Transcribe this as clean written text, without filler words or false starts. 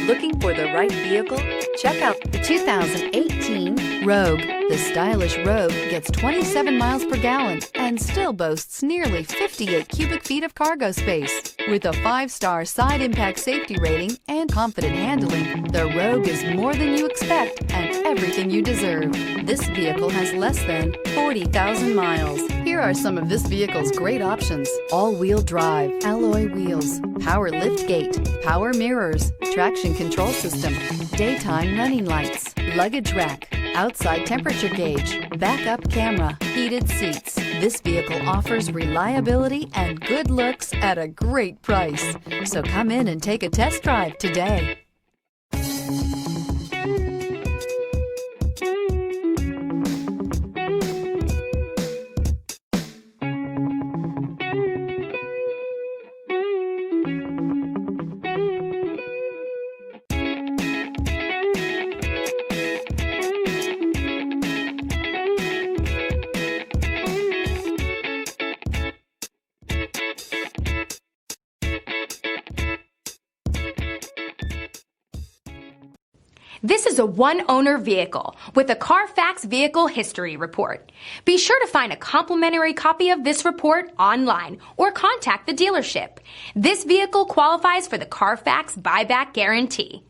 Looking for the right vehicle? Check out the 2018 Rogue. The stylish Rogue gets 27 miles per gallon and still boasts nearly 58 cubic feet of cargo space. With a 5-star side impact safety rating and confident handling, the Rogue is more than you expect and everything you deserve. This vehicle has less than 40,000 miles. Here are some of this vehicle's great options: all-wheel drive, alloy wheels, power lift gate, power mirrors, traction control system, daytime running lights, luggage rack, outside temperature gauge, backup camera, heated seats. This vehicle offers reliability and good looks at a great price. So come in and take a test drive today. This is a one-owner vehicle with a Carfax Vehicle History Report. Be sure to find a complimentary copy of this report online or contact the dealership. This vehicle qualifies for the Carfax Buyback Guarantee.